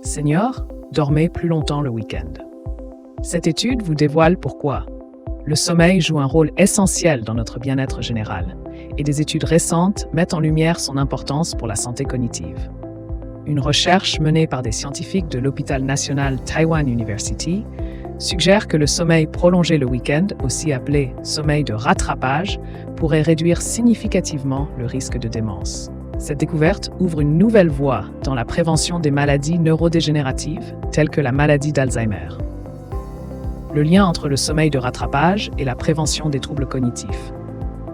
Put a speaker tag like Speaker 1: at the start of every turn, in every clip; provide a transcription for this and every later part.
Speaker 1: Seniors, dormez plus longtemps le week-end. Cette étude vous dévoile pourquoi le sommeil joue un rôle essentiel dans notre bien-être général, et des études récentes mettent en lumière son importance pour la santé cognitive. Une recherche menée par des scientifiques de l'hôpital national Taiwan University suggère que le sommeil prolongé le week-end, aussi appelé sommeil de rattrapage, pourrait réduire significativement le risque de démence. Cette découverte ouvre une nouvelle voie dans la prévention des maladies neurodégénératives, telles que la maladie d'Alzheimer. Le lien entre le sommeil de rattrapage et la prévention des troubles cognitifs.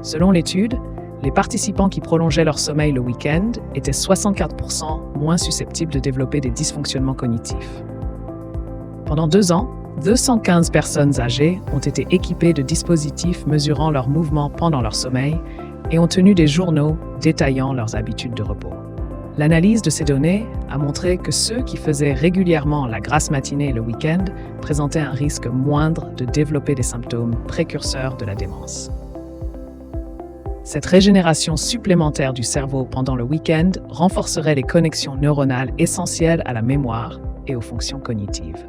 Speaker 1: Selon l'étude, les participants qui prolongeaient leur sommeil le week-end étaient 64% moins susceptibles de développer des dysfonctionnements cognitifs. Pendant 2 ans, 215 personnes âgées ont été équipées de dispositifs mesurant leurs mouvements pendant leur sommeil et ont tenu des journaux détaillant leurs habitudes de repos. L'analyse de ces données a montré que ceux qui faisaient régulièrement la grasse matinée le week-end présentaient un risque moindre de développer des symptômes précurseurs de la démence. Cette régénération supplémentaire du cerveau pendant le week-end renforcerait les connexions neuronales essentielles à la mémoire et aux fonctions cognitives.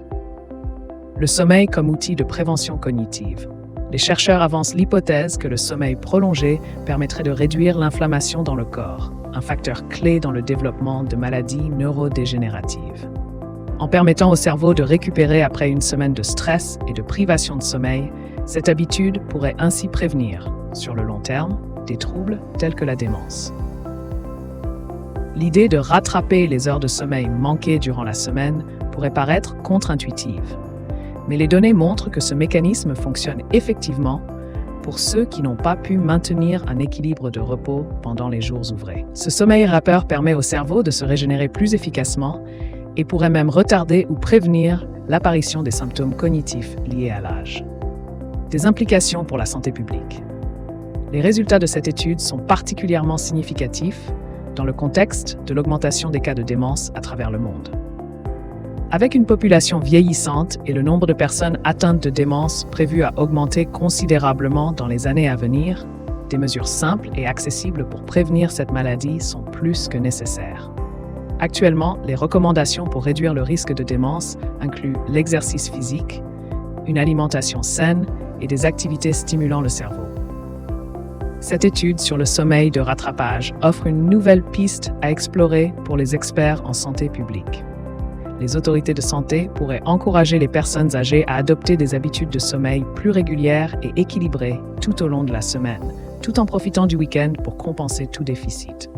Speaker 1: Le sommeil comme outil de prévention cognitive. Les chercheurs avancent l'hypothèse que le sommeil prolongé permettrait de réduire l'inflammation dans le corps, un facteur clé dans le développement de maladies neurodégénératives. En permettant au cerveau de récupérer après une semaine de stress et de privation de sommeil, cette habitude pourrait ainsi prévenir, sur le long terme, des troubles tels que la démence. L'idée de rattraper les heures de sommeil manquées durant la semaine pourrait paraître contre-intuitive. Mais les données montrent que ce mécanisme fonctionne effectivement pour ceux qui n'ont pas pu maintenir un équilibre de repos pendant les jours ouvrés. Ce sommeil réparateur permet au cerveau de se régénérer plus efficacement et pourrait même retarder ou prévenir l'apparition des symptômes cognitifs liés à l'âge. Des implications pour la santé publique. Les résultats de cette étude sont particulièrement significatifs dans le contexte de l'augmentation des cas de démence à travers le monde. Avec une population vieillissante et le nombre de personnes atteintes de démence prévu à augmenter considérablement dans les années à venir, des mesures simples et accessibles pour prévenir cette maladie sont plus que nécessaires. Actuellement, les recommandations pour réduire le risque de démence incluent l'exercice physique, une alimentation saine et des activités stimulant le cerveau. Cette étude sur le sommeil de rattrapage offre une nouvelle piste à explorer pour les experts en santé publique. Les autorités de santé pourraient encourager les personnes âgées à adopter des habitudes de sommeil plus régulières et équilibrées tout au long de la semaine, tout en profitant du week-end pour compenser tout déficit.